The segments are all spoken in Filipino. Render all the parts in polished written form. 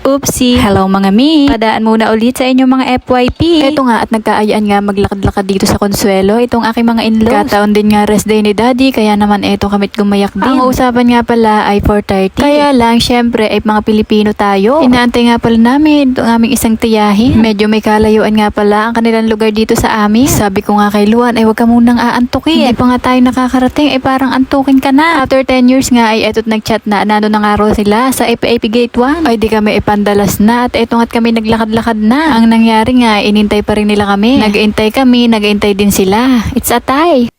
Oopsie! Hello mga mi! Padaan muna ulit sa inyong mga FYP. Eto nga at nagkaayaan nga maglakad-lakad dito sa Consuelo. Itong aking mga in-laws. Kataon din nga rest day ni Daddy kaya naman eto kamit gumayak din. Ang usapan nga pala ay 4:30. Kaya lang syempre ay mga Pilipino tayo. Inaantay nga pala namin itong aming isang tiyahin. Medyo may kalayuan nga pala ang kanilang lugar dito sa amin. Sabi ko nga kay Luan ay wag ka munang aantukin. Hindi pa nga tayo nakakarating ay parang antukin ka na. After 10 years nga ay eto't nagchat na nando na nga raw sila sa FAP Gate 1. Ay di kami ipandalas na at eto nga't kami naglakad-lakad na. Ang nangyari nga inintay pa rin nila kami. Nag-iintay kami, nag-iintay din sila. It's a tie.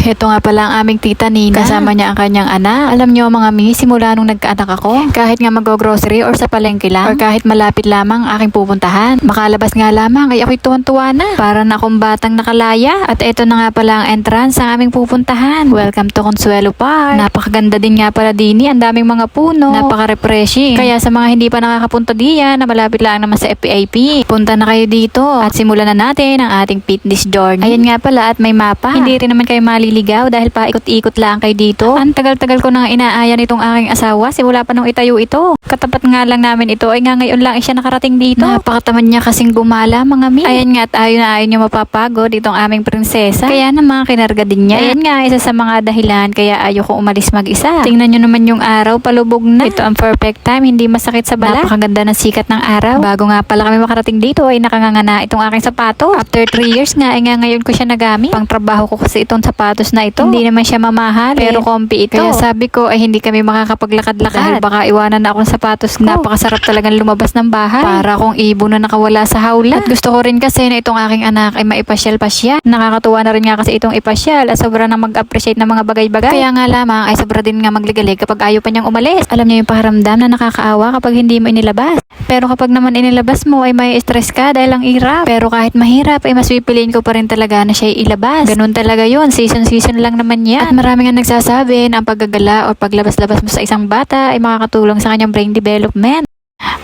Ito nga pala ang aming tita Nina. Kasama niya ang kanyang anak. Alam niyo mga mi, simula nung nagkaanak ako, kahit nga mag-grocery or sa palengke lang, or kahit malapit lamang aking pupuntahan, makalabas nga lamang ay ako'y tuwan-tuwa na. Para na akong batang nakalaya. At ito na nga pala ang entrance ang aming pupuntahan. Welcome to Consuelo Park. Napakaganda din nga pala dini. Ang daming mga puno. Napaka-refreshing. Kaya sa mga hindi pa nakakapunta diyan, na malapit lang naman sa FAP, punta na kayo dito. At simulan na natin ang ating fitness journey. Ayan nga pala at may mapa. Hindi rin naman kayo maliligaw dahil paikot-ikot lang kayo dito. Ang tagal-tagal ko nang inaayan itong aking asawa simula pa nung itayo ito. Katapat nga lang namin ito ay nga ngayon lang siya nakarating dito. Napakatamad niya kasing gumala mga mi. Ayan nga at ayaw na ayaw niya mapapagod itong aming prinsesa. Kaya naman kinarga din niya. Ayan nga isa sa mga dahilan kaya ayaw ko umalis mag-isa. Tingnan niyo naman yung araw palubog na. Ito ang perfect time, hindi masakit sa balat. Napakaganda ng sikat ng araw. Bago nga pala kami makarating dito ay nakanganga na itong aking sapato. After 3 years nga ay nga ngayon ko siya nagamit. Pang trabaho ko kasi itong sapatos na ito. Hindi naman siya mamahal pero comfy ito. Kaya sabi ko ay hindi kami makakapaglakad-lakad dahil baka iwanan na akong sapatos ko. Napakasarap talagang lumabas ng bahay. Para akong ibon na nakawala sa hawla. At gusto ko rin kasi na itong aking anak ay maipasyal-pasyal. Nakakatuwa na rin nga kasi itong ipasyal at sobra na mag-appreciate ng mga bagay-bagay. Kaya nga lamang ay sobra din nga magligalig kapag ayaw pa niyang umalis. Alam niyo yung pakiramdam na nakakaawa kapag hindi mo inilabas. Pero kapag naman inilabas mo ay may stress ka dahil ang hirap. Pero kahit mahirap ay mas pipiliin ko pa rin talaga na siya ilabas. Ganun talaga yun. Season lang naman yan. At marami nga nagsasabi na ang paggagala o paglabas-labas mo sa isang bata ay makakatulong sa kanyang brain development.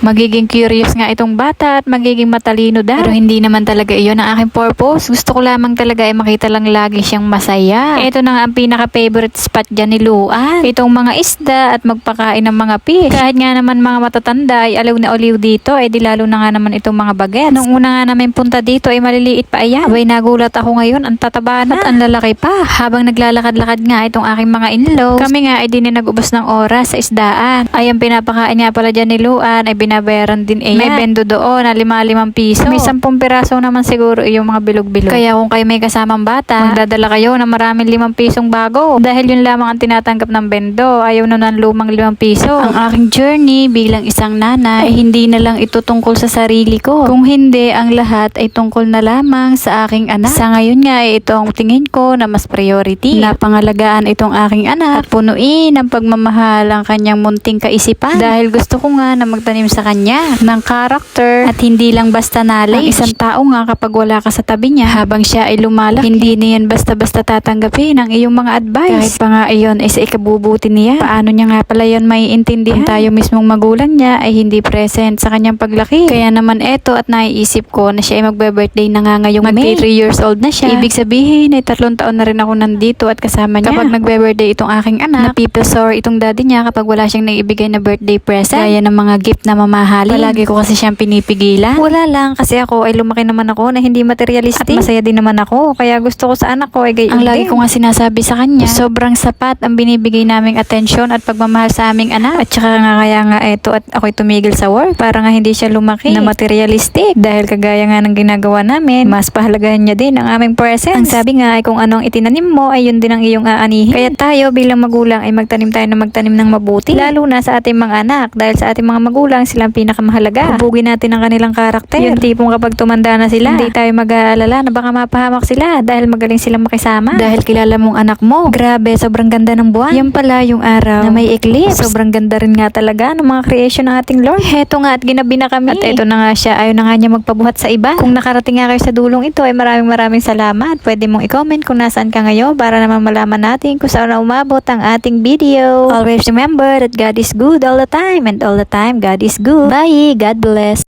Magiging curious nga itong bata at magiging matalino daw. Pero hindi naman talaga iyon ang aking purpose. Gusto ko lamang talaga ay makita lang lagi siyang masaya. Ito na nga ang pinaka-favorite spot dyan ni Luan. Itong mga isda at magpakain ng mga fish. Kahit nga naman mga matatanda ay aliw na aliw dito, ay di lalo na nga naman itong mga bagets. Nung una nga namin punta dito ay maliliit pa ayan. Abay nagulat ako ngayon, ang tataba na at ang lalaki pa. Habang naglalakad-lakad nga itong aking mga in-laws, kami nga ay di na nag-ubos ng oras sa isdaan. Ay ang pinapakain nga pala dyan ni Luan ay binabayaran din eh. May bendo doon na 5 piso. May 10 piraso naman siguro yung mga bilog-bilog. Kaya kung kayo may kasamang bata, magdadala kayo ng maraming 5 pisong bago. Dahil yun lamang ang tinatanggap ng bendo. Ayaw na ng lumang 5 piso. Ang aking journey bilang isang nanay ay hindi na lang ito tungkol sa sarili ko. Kung hindi, ang lahat ay tungkol na lamang sa aking anak. Sa ngayon nga ay ito ang tingin ko na mas priority. Napangalagaan itong aking anak at punuin ng pagmamahal ang kanyang munting kaisipan. Dahil gusto ko nga na magtanim sa kanya ng character at hindi lang basta knowledge. Ang isang tao nga kapag wala ka sa tabi niya habang siya ay lumalaki, hindi niyan basta-basta tatanggapin ang iyong mga advice. Kahit pa nga iyon ay sa ikabubuti niya. Paano niya nga pala yun maiintindihan? Tayo mismong magulang niya ay hindi present sa kanyang paglaki. Kaya naman eto at naiisip ko na siya ay magbe-birthday na nga ngayong May. 3 years old na siya. Ibig sabihin ay 3 taon na rin ako nandito at kasama niya. Kapag nagbe-birthday itong aking anak, na people sorry itong daddy niya kapag wala siyang naibigay na birthday present. Gaya ng mga gift na mamahalin. Palagi ko kasi siyang pinipigilan. Wala lang kasi ako ay lumaki naman ako na hindi materialistic. At masaya din naman ako. Kaya gusto ko sa anak ko ay gayon. Ang lagi ko nga sinasabi sa kanya, sobrang sapat ang binibigay naming atensyon at pagmamahal sa aming anak. At saka nga kaya nga eto at ako'y tumigil sa work para nga hindi siya lumaki na materialistic. Dahil kagaya nga ng ginagawa namin, mas pahalagahan niya din ang aming presence. Ang sabi nga ay kung anong itinanim mo ay yun din ang iyong aanihin. Kaya tayo bilang magulang ay magtanim tayo ng magtanim ng mabuti. Lalo na sa ating mga anak. Dahil sa ating mga magulang silang pinakamahalaga. Hubugin natin ang kanilang karakter. Yung tipong kapag tumanda na sila, hindi tayo mag-aalala na baka mapahamak sila dahil magaling silang makisama. Dahil kilala mong anak mo. Grabe, sobrang ganda ng buwan. Yan pala yung araw na may eclipse. Sobrang ganda rin nga talaga ng mga creation ng ating Lord. Heto nga at ginabi na kami. At eto na nga siya. Ayaw na nga niya magpabuhat sa iba. Kung nakarating nga kayo sa dulong ito ay maraming salamat. Pwede mong i-comment kung nasaan ka ngayon para naman malaman natin kung saan na umabot ang ating video. Always remember that God is good all the time and all the time God is good. Bye! God bless!